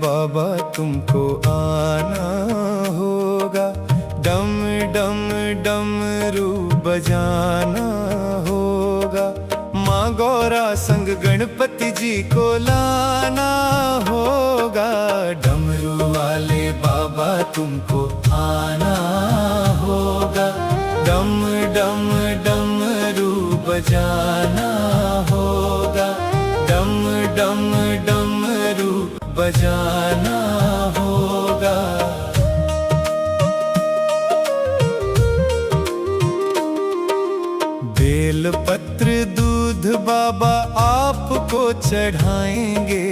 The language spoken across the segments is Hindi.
बाबा तुमको आना होगा, डम डम डमरू बजाना होगा। माँ गौरा संग गणपति जी को लाना होगा, डमरू वाले बाबा तुमको आना होगा। डम डम डमरू बजाना होगा, डम डम डमरू बजाना होगा। बेल पत्र दूध बाबा आपको चढ़ाएंगे,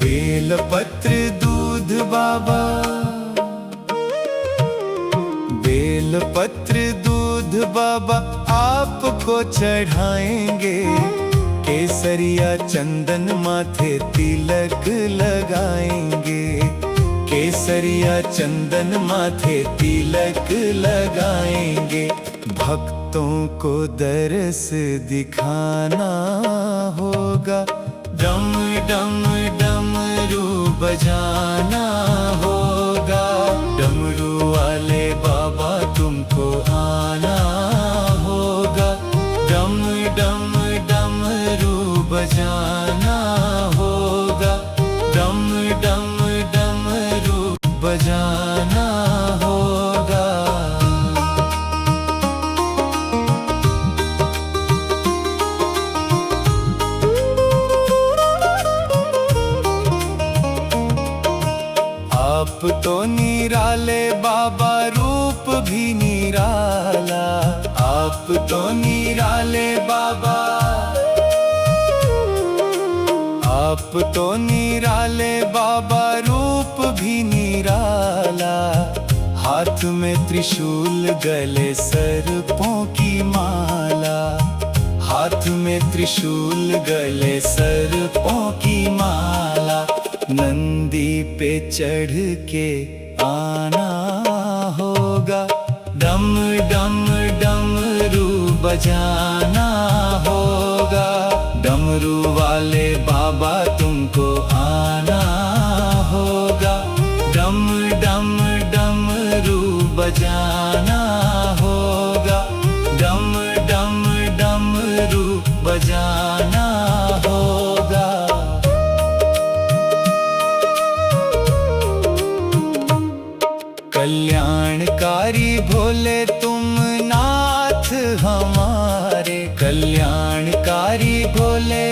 बेल पत्र दूध बाबा, बेल पत्र दूध बाबा आपको चढ़ाएंगे। केसरिया चंदन माथे तिलक लगाएंगे, केसरिया चंदन माथे तिलक लगाएंगे। भक्तों को दरस दिखाना होगा, डम डम डमरू बजाना होगा। डमरू वाले बाबा तुमको आना होगा, डम डम डमरू बजाना होगा, डम डम डमरू बजाना होगा। आप तो निराले बाबा, रूप भी निराला। आप तो निराले बाबा, आप तो निराले बाबा, रूप भी निराला। हाथ में त्रिशूल गले सर्पों की माला, हाथ में त्रिशूल गले सर्पों की माला। नंदी पे चढ़ के आना होगा, डम डम डमरू बजाना होगा। डमरू वाले बाबा तुमको आना होगा, डम डम डमरू बजाना होगा, डम डम डमरू बजाना होगा। कल्याणकारी भोले तुम नाथ हमारे, कल्याणकारी भोले,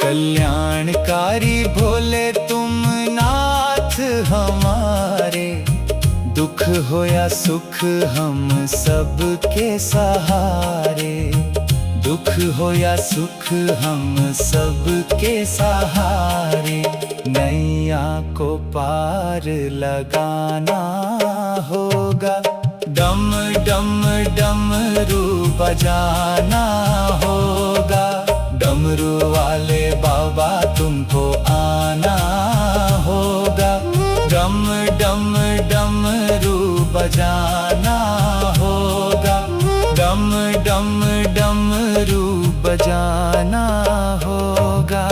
कल्याणकारी भोले तुम नाथ हमारे। दुख हो या सुख हम सबके सहारे, दुख हो या सुख हम सबके सहारे। नैया को पार लगाना होगा, डम डम डमरू बजाना होगा। डमरू वाले बाबा तुमको आना होगा, डम डम डमरू बजाना होगा, डम डम डमरू बजाना होगा।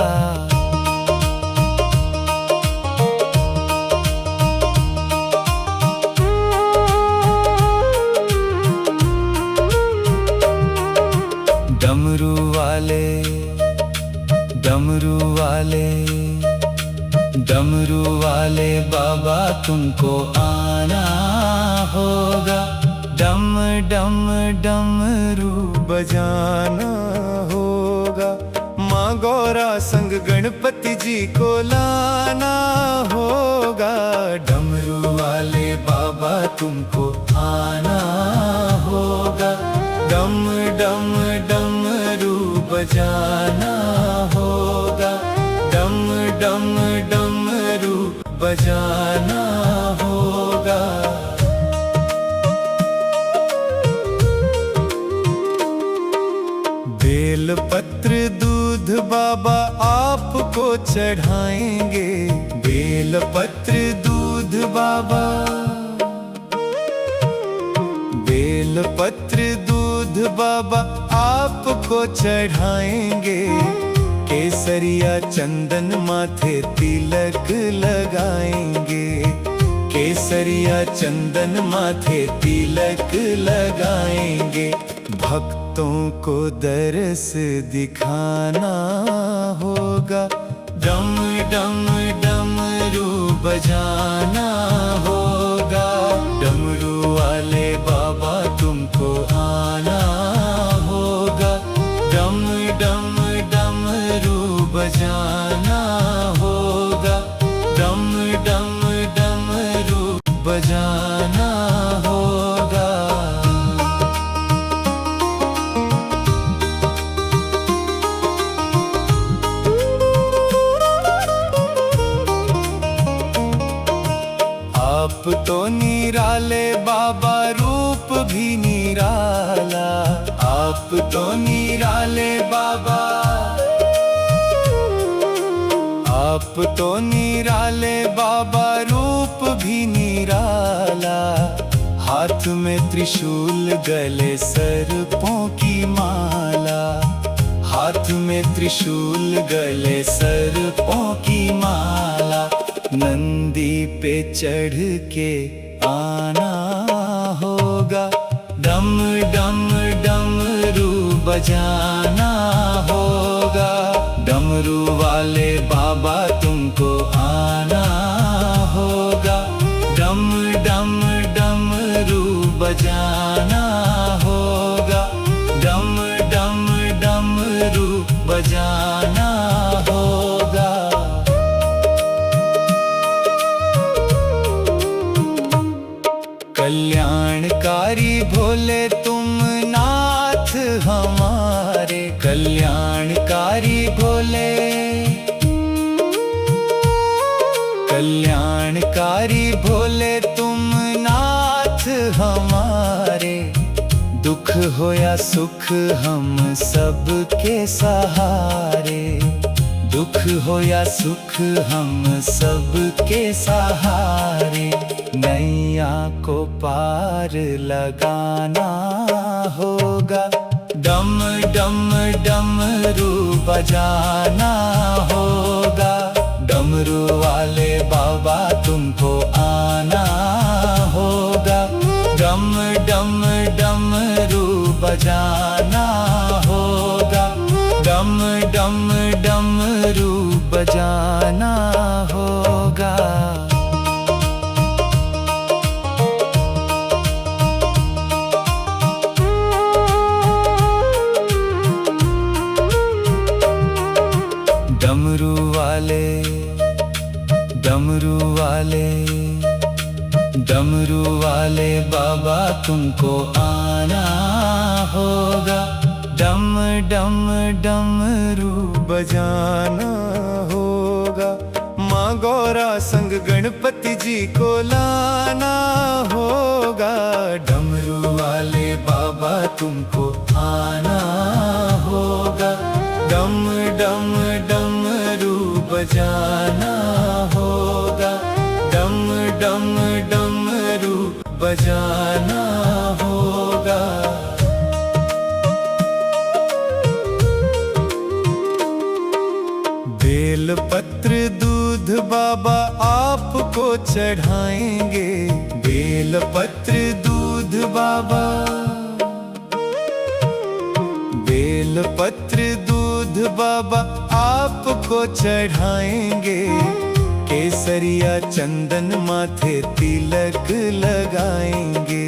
डमरू वाले, डमरू वाले, डमरू वाले बाबा तुमको आना होगा, डम डम डमरू बजाना होगा। माँ गौरा संग गणपति जी को लाना होगा, डमरू वाले बाबा तुमको आना होगा, डम डम डमरू बजाना होगा, डम डम डमरू बजाना होगा। बेल पत्र दूध बाबा आपको चढ़ाएंगे, बेल पत्र दूध बाबा, बेल पत्र दूध बाबा आपको चढ़ाएंगे। केसरिया चंदन माथे तिलक लगाएंगे, केसरिया चंदन माथे तिलक लगाएंगे। भक्तों को दरस दिखाना होगा, डम डम डमरू बजाना होगा। डमरू वाले बाबा तुमको आना होगा, डम डम डमरू बजाना होगा, डम डम डमरू बजाना होगा। आप तो निराले बाबा, रूप भी निराला। आप तो निराले बाबा, आप तो निराले बाबा, रूप भी निराला। हाथ में त्रिशूल, गले सर्पों की माला। हाथ में त्रिशूल, गले सर्पों की माला। नंदी पे चढ़ के आना होगा, डम डम डमरू बजाना होगा। डमरू वाले बाबा तुमको आना होगा, डम डम डमरू बजाना होगा, डम डम डमरू बजाना होगा। कल्याणकारी भोले तुम नाथ हमारे, कल्याणकारी भोले। कल्याणकारी भोले तुम नाथ हमारे। दुख हो या सुख हम सबके सहारे, दुख हो या सुख हम सबके सहारे। नैया को पार लगाना होगा, डम डम डमरू बजाना होगा। डमरू वाले बाबा तुमको आना होगा, डम डम डमरू बजाना होगा, डम डम डमरू बजाना होगा। डमरू वाले, डमरू वाले, डमरू वाले बाबा तुमको आना होगा, डम डम डमरू बजाना होगा। माँ गौरा संग गणपति जी को लाना होगा, डमरू वाले बाबा तुमको आना होगा, डम डम डमरू बजाना होगा, डम डम डमरू बजाना होगा। बेल पत्र दूध बाबा आपको चढ़ाएंगे, बेल पत्र दूध बाबा। बेल पत्र दूध बाबा आपको चढ़ाएंगे, केसरिया चंदन माथे तिलक लगाएंगे,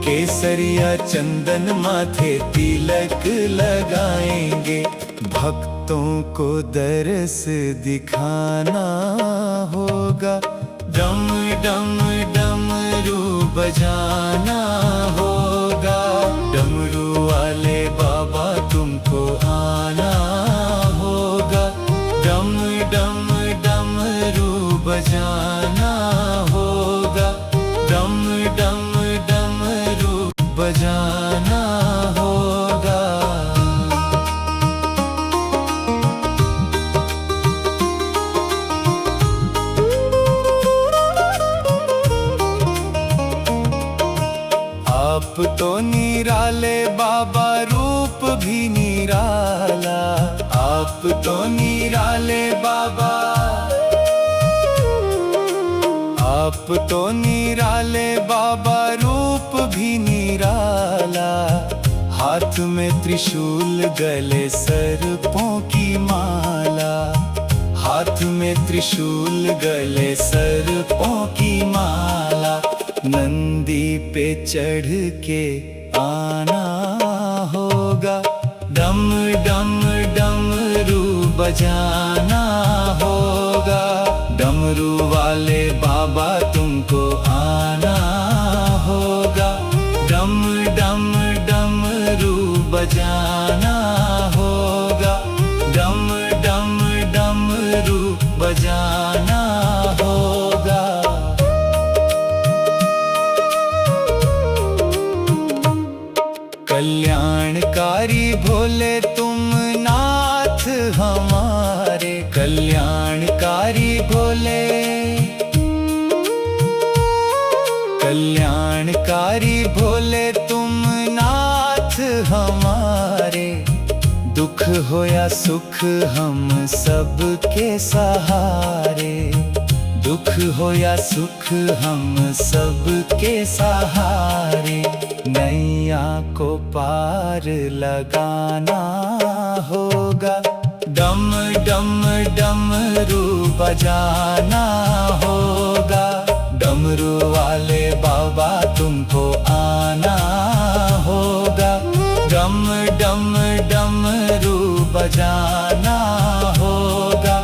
केसरिया चंदन माथे तिलक लगाएंगे। भक्तों को दरस दिखाना होगा, डम डम डमरू बजाना होगा। डमरू वाले बाबा तुमको आना होगा, डम डम डमरू बजाना होगा, डम डम डमरू बजाना होगा। आप तो निराले बाबा, रूप भी निराला। आप आप तो निराले बाबा, आप तो निराले बाबा, रूप भी निराला। हाथ में त्रिशूल, गले सर्पों की माला। हाथ में त्रिशूल, गले सर्पों की माला। नंदी पे चढ़ के आना होगा, डम डम डमरू बजाना होगा। डमरू वाले बाबा तुमको आना होगा, डम डम डमरू बजाना होगा, डम डम डमरू बजाना होगा। कल्याणकारी भोले तुम नाथ हमारे, कल्याणकारी भोले, कल्याणकारी भोले तुम नाथ हमारे। दुख हो या सुख हम सबके सहारे, दुख हो या सुख हम सबके सहारे। नैया को पार लगाना होगा, डम डम डमरू बजाना होगा। डमरू वाले बाबा तुमको आना होगा, डम डम डमरू बजाना होगा,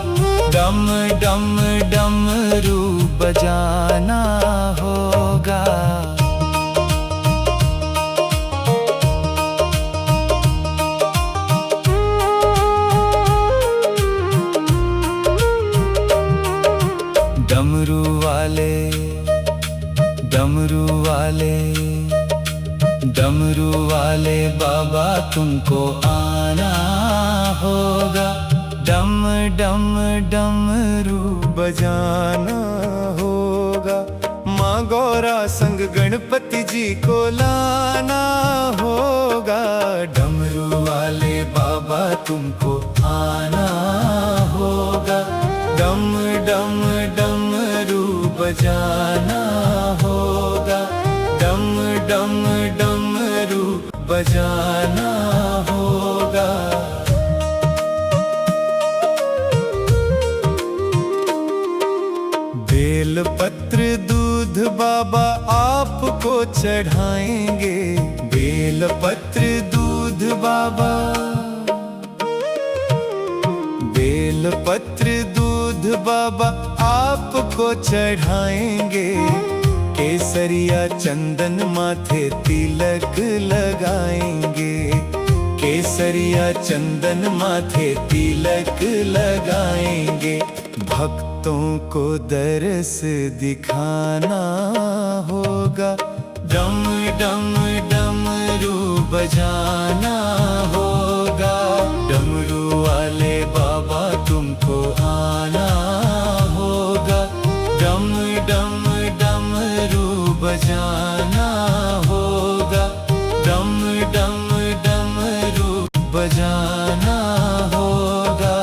डम डम डमरू बजाना होगा। डमरू वाले, डमरू वाले, डमरू वाले बाबा तुमको आना होगा, डम डम डमरू बजाना होगा। माँ गौरा संग गणपति जी को लाना होगा। डमरू वाले बाबा तुमको आना होगा, डम डम डमरू बजाना होगा, डम डम डमरू बजाना होगा। बेल पत्र दूध बाबा आपको चढ़ाएंगे, बेल पत्र दूध बाबा, बेल पत्र दूध बाबा आपको चढ़ाएंगे। केसरिया चंदन माथे तिलक लगाएंगे, केसरिया चंदन माथे तिलक लगाएंगे। भक्तों को दरस दिखाना होगा, डम डम डमरू बजाना होगा। डमरू वाले बाबा तुमको आना होगा, डम डम डमरू बजाना होगा, डम डम डमरू बजाना होगा।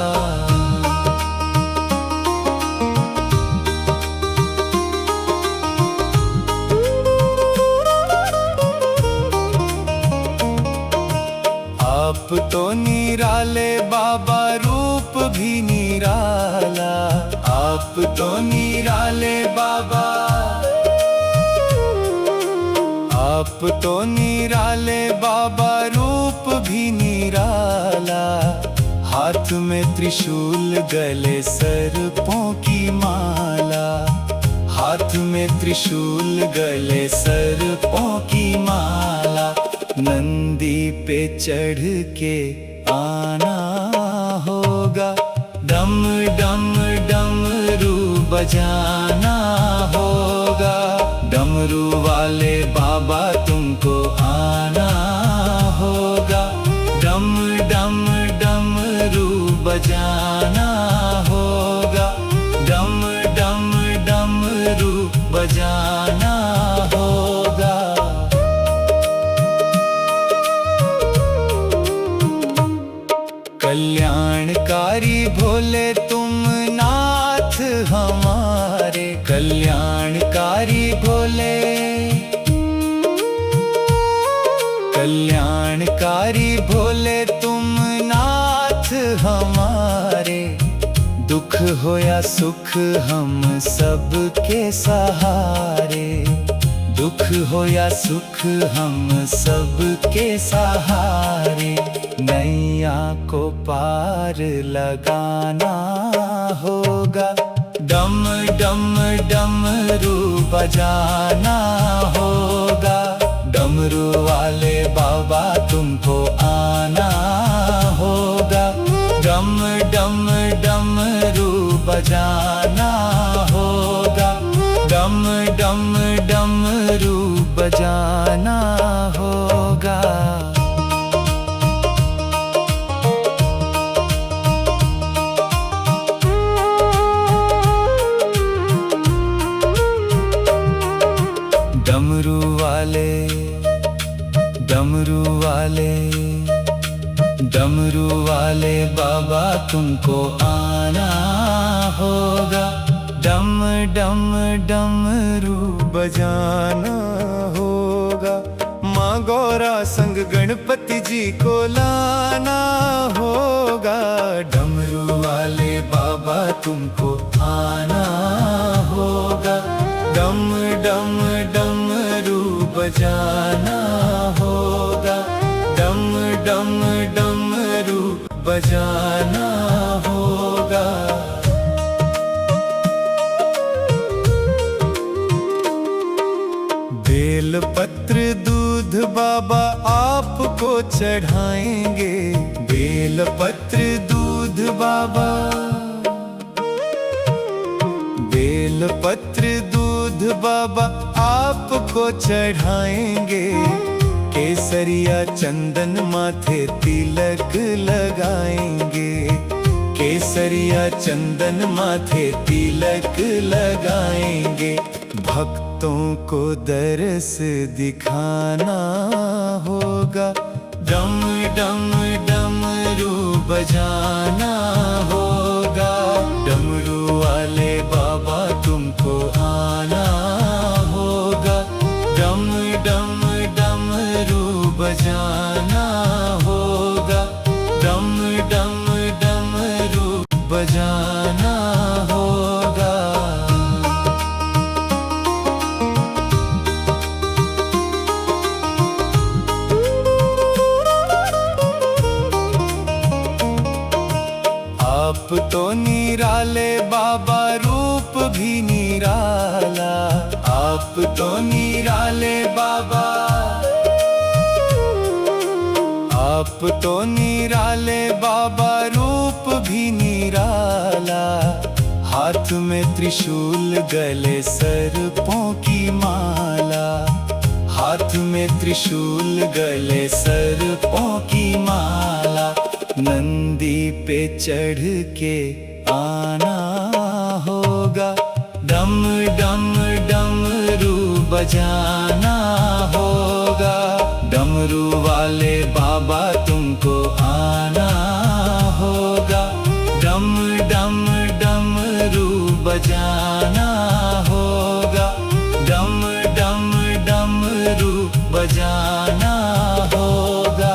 आप तो निराले बाबा, रूप भी निराला। आप तो निराले बाबा, आप तो निराले बाबा, रूप भी निराला। हाथ में त्रिशूल, गले सर्पों की माला। हाथ में त्रिशूल, गले सर्पों की माला। नंदी पे चढ़ के आना होगा, डम डम डमरू बजाना होगा। डमरू वाले बाबा तुमको आना होगा, डम डम डमरू बजाना होगा, डम डम डमरू बजाना होगा। कल्याणकारी दुख हो या सुख हम सब के सहारे, दुख हो या सुख हम सब के सहारे, नैया को पार लगाना होगा। डम डम डमरू बजाना होगा, डमरू वाले बाबा तुमको आना होगा। डम डम डमरू बजाना होगा, डम डम डमरू बजाना होगा। डमरू वाले, डमरू वाले, डमरू वाले बाबा तुमको आना होगा। डम डम डमरू बजाना होगा, माँ गौरा संग गणपति जी को लाना होगा। डमरू वाले बाबा तुमको आना होगा। डम डम डमरू बजाना होगा, डम डम डमरू बजाना होगा। बेल पत्र दूध बाबा आपको चढ़ाएंगे, बेल पत्र दूध बाबा, बेल पत्र दूध बाबा आपको चढ़ाएंगे। केसरिया चंदन माथे तिलक लगाएंगे, केसरिया चंदन माथे तिलक लगाएंगे। भक्तों को दरस दिखाना होगा। डम डम डमरू बजाना होगा, डमरू वाले बाबा तुमको आना होगा। डम डम डमरू बजाना होगा, डम डम डमरू बजाना होगा। आप तो निराले बाबा, रूप भी निराला। आप तो निराले बाबा, आप तो निराले बाबा, रूप भी निराला। हाथ में त्रिशूल, गले सर्पों की माला। हाथ में त्रिशूल, गले सर्पों की माला। नंदी पे चढ़ के आना होगा। डम डम डमरू बजाना होगा, डमरू वाले बाबा तुमको आना होगा। डम डम डमरू बजाना होगा, डम डम डमरू बजाना होगा।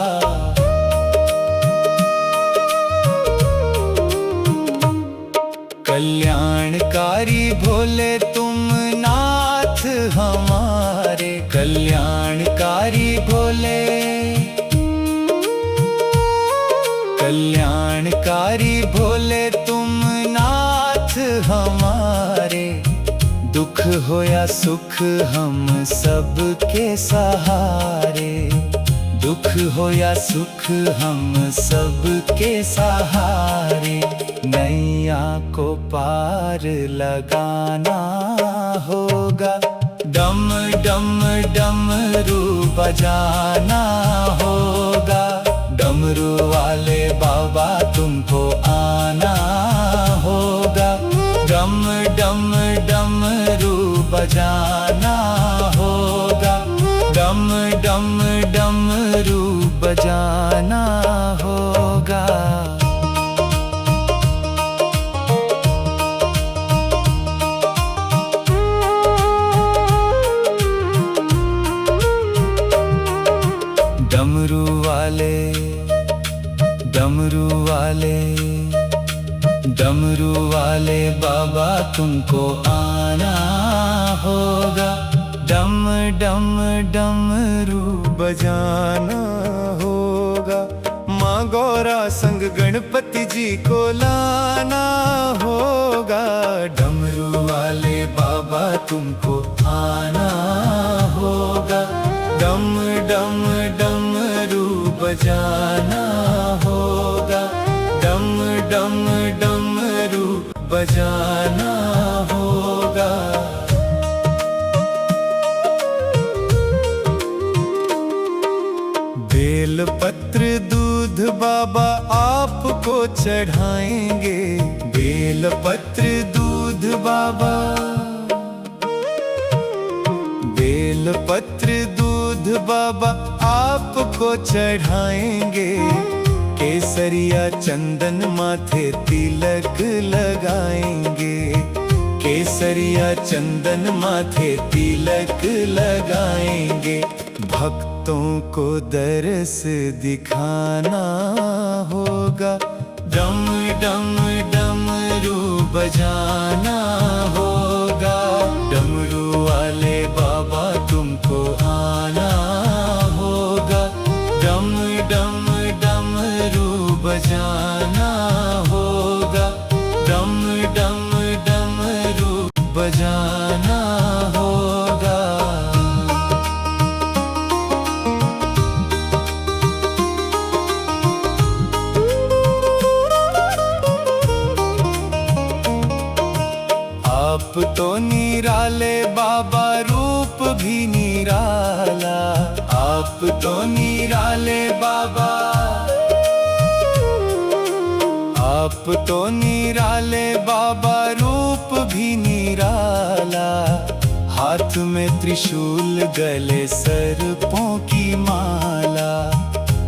कल्याणकारी भोले तुम नाथ हमारे, कल्याणकारी भोले, कल्याणकारी भोले तुम नाथ हमारे। दुख हो या सुख हम सब के सहारे, दुख हो या सुख हम सब के सहारे। नैया को पार लगाना होगा। डम डम डमरू बजाना होगा, डमरू वाले बाबा तुमको आना होगा। डम डम डमरू बजाना होगा, डम डम डमरू बजाना होगा। डमरू वाले, डमरू वाले, डमरू वाले। वाले बाबा तुमको आना होगा, डम डम डमरू बजाना होगा। माँ गौरा संग गणपति जी को लाना होगा। डमरू वाले बाबा तुमको आना होगा, डम डम डमरू बजाना होगा, डम डम डमरू बजाना होगा। बेल पत्र दूध बाबा आपको चढ़ाएंगे। बेल पत्र दूध बाबा, बेल पत्र दूध बाबा आपको चढ़ाएंगे। केसरिया चंदन माथे तिलक लगाएंगे। केसरिया चंदन माथे तिलक लगाएंगे। भक्तों को दरस दिखाना होगा। डम डम डमरू बजाना होगा, डमरू वाले बाबा तुमको आना होगा, डम डम डमरू बजाना होगा, डम डम डमरू बजाना होगा। आप तो निराले बाबा रूप भी निराला। आप तो निराले बाबा, आप तो निराले बाबा रूप भी निराला। हाथ में त्रिशूल गले सर्पों की माला।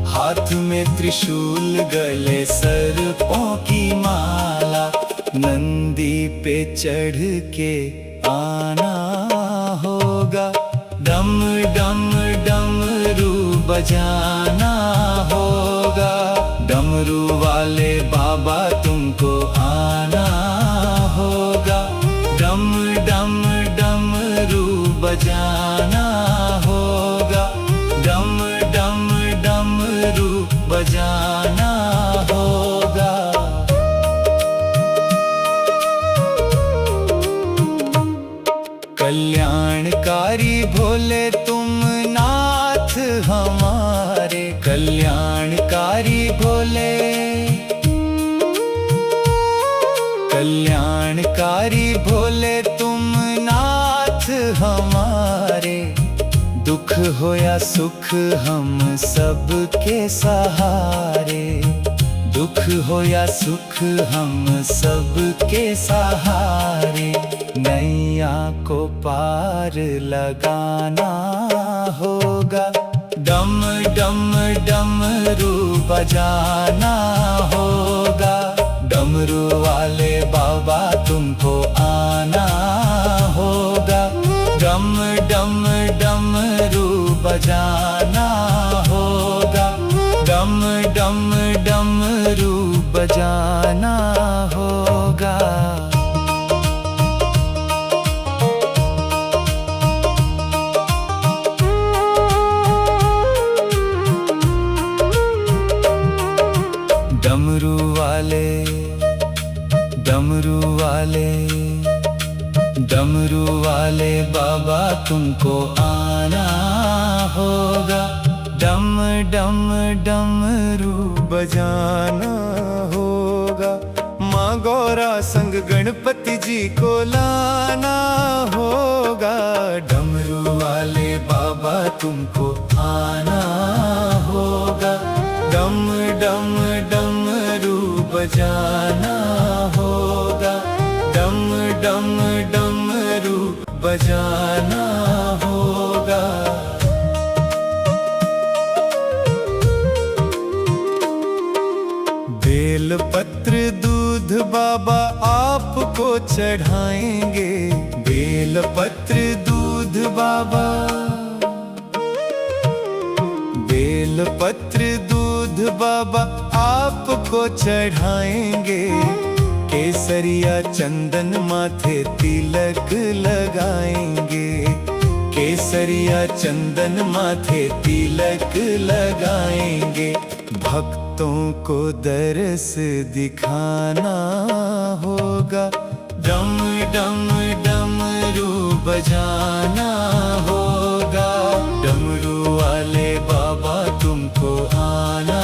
हाथ में त्रिशूल गले सर्पों की माला। नंदी पे चढ़ के आना होगा। डम डम डमरू बजाना होगा, डमरू वाले बाबा तुमको आना होगा, डम डम डमरू बजाना होगा, डम डम डमरू बजाना होगा। कल्याणकारी भोले तुम नाथ हमारे। कल्याणकारी भोले, कल्याणकारी भोले तुम नाथ हमारे। दुख हो या सुख हम सबके सहारे। दुख हो या सुख हम सबके सहारे। नैया को पार लगाना होगा। डम डम डमरू बजाना होगा, डमरू वाले बाबा तुमको आना होगा, डम डम डमरू बजाना होगा, डम डम डमरू बजाना होगा। डमरू वाले, डमरू वाले, डमरू वाले बाबा तुमको आना होगा। डम डम डमरू बजाना होगा। माँ गौरा संग गणपति जी को लाना होगा। डमरू वाले बाबा तुमको आना होगा, डम डम डमरू बजाना होगा, डम डम डमरू बजाना होगा। बेल पत्र दूध बाबा आपको चढ़ाएंगे। बेल पत्र दूध बाबा, बेल पत्र दूध बाबा आपको चढ़ाएंगे। केसरिया चंदन माथे तिलक लगाएंगे, केसरिया चंदन माथे तिलक लगाएंगे। भक्तों को दरस दिखाना होगा, डम डम डमरू बजाना होगा। डमरू वाले बाबा तुमको आना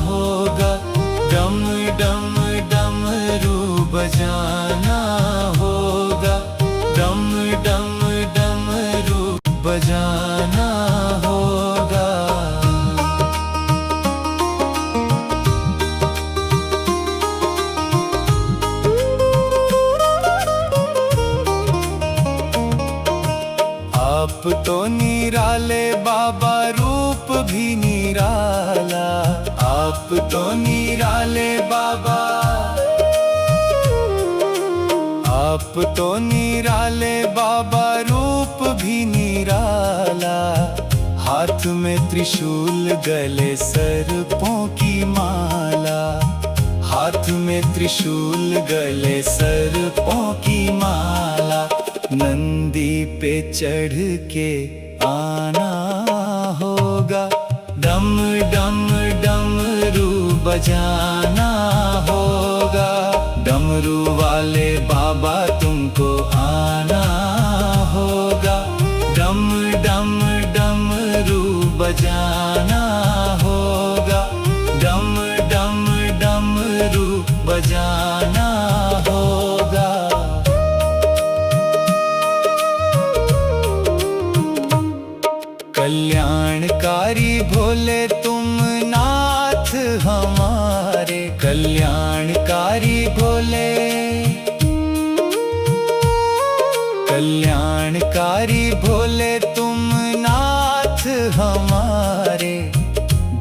होगा, डम डम डमरू बजाना होगा, डम डम डमरू बजाना होगा। आप तो निराले बाबा, रूप भी निराला। आप तो निराले बाबा, आप तो निराले बाबा, रूप भी निराला। हाथ में त्रिशूल, गले सर्पों की माला। हाथ में त्रिशूल, गले सर्पों की माला। नंदी पे चढ़ के आना होगा, डम डम डमरू बजाना होगा। डमरू वाले बाबा तुमको आना होगा, डम डम डमरू बजाना होगा, डम डम डमरू बजाना होगा। कल्याणकारी भोले तुम नाथ हमारे, कल्याणकारी भोले, कल्याणकारी भोले तुम नाथ हमारे।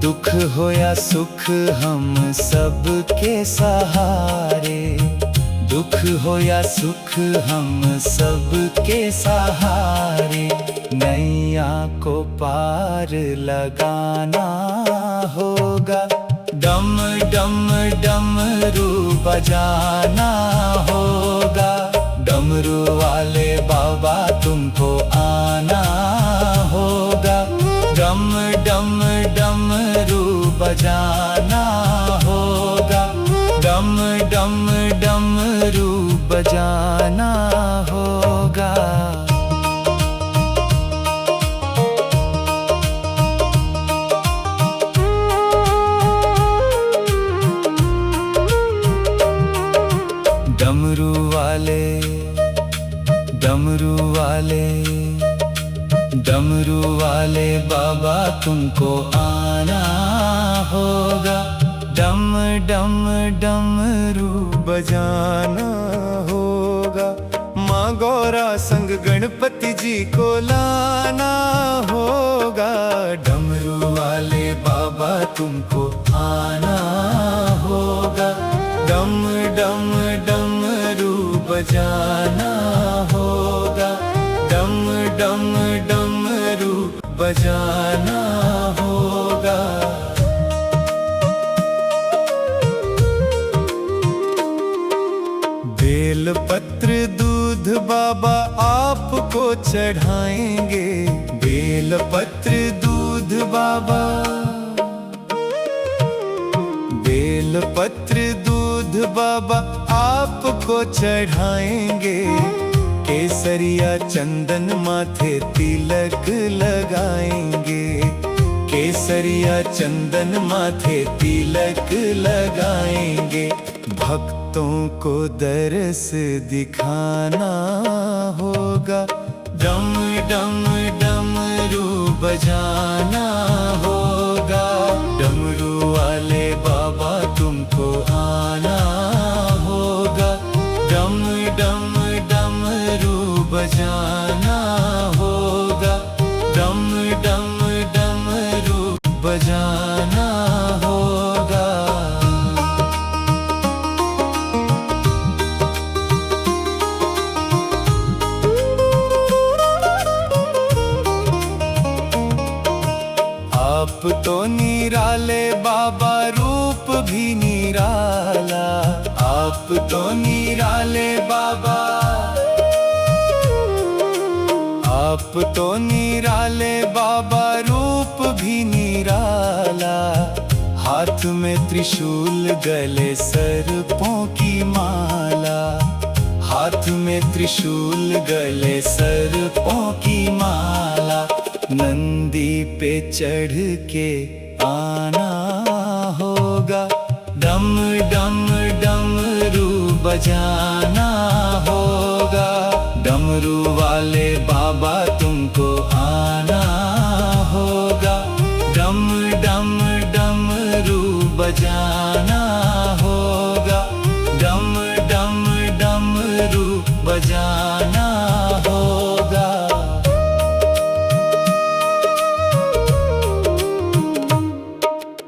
दुख हो या सुख हम सबके सहारे, दुख हो या सुख हम सबके सहारे। नैया को पार लगाना होगा, डम डम डमरू बजाना होगा। डमरू वाले बाबा तुमको आना होगा, डम डम डमरू बजाना होगा, डम डम डमरू बजाना होगा। डमरू वाले, डमरू वाले, डमरू वाले बाबा तुमको आना होगा, डम डम डमरू बजाना होगा। माँ गौरा संग गणपति जी को लाना होगा, डमरू वाले बाबा तुमको आना होगा, डम डम डमरू बजाना होगा, डम डम डमरू बजाना होगा। बेल पत्र दूध बाबा आपको चढ़ाएंगे, बेल पत्र दूध बाबा, बेल पत्र दूध बाबा आपको चढ़ाएंगे। केसरिया चंदन माथे तिलक लगाएंगे, केसरिया चंदन माथे तिलक लगाएंगे। भक्तों को दरस दिखाना होगा, डम डम डमरू बजाना होगा। डमरू वाले बाबा तुमको आना होगा, डम डम डमरू बजाना होगा, डम डम डमरू बजाना होगा। आप तो निराले बाबा, रूप भी निराला। आप तो आप तो निराले बाबा, रूप भी निराला। हाथ में त्रिशूल, गले सर्पों की माला। हाथ में त्रिशूल, गले सर्पों की माला। नंदी पे चढ़ के आना होगा, डम डम डमरू बजाना होगा। डमरू वाले बाबा तुमको आना होगा, डम डम डमरू बजाना होगा, डम डम डमरू बजाना होगा।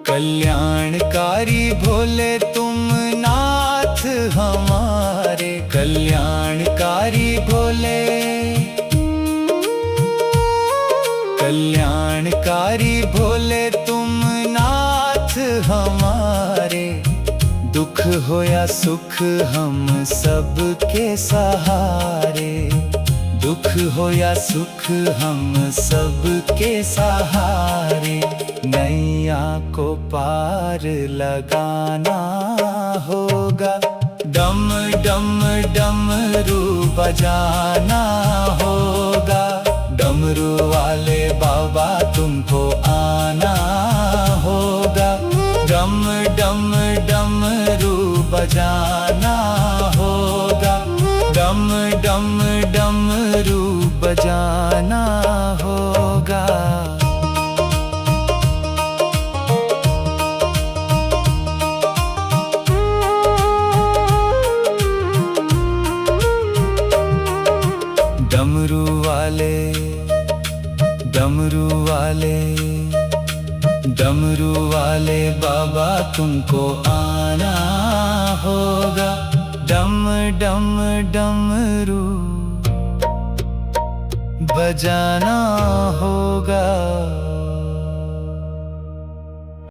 कल्याणकारी भोले तुम नाथ हमारे, कल्याणकारी भोले। कल्याणकारी भोले तुम नाथ हमारे। दुख हो या सुख हम सबके सहारे। दुख हो या सुख हम सबके सहारे। नैया को पार लगाना होगा, डम डम डमरू बजाना होगा। डमरू वाले बाबा तुमको आना होगा, डम डम डमरू बजाना होगा, डम डम डमरू बजाना होगा। डमरू वाले, डमरू वाले, डमरू वाले बाबा तुमको आना होगा, डम डम डमरू बजाना होगा।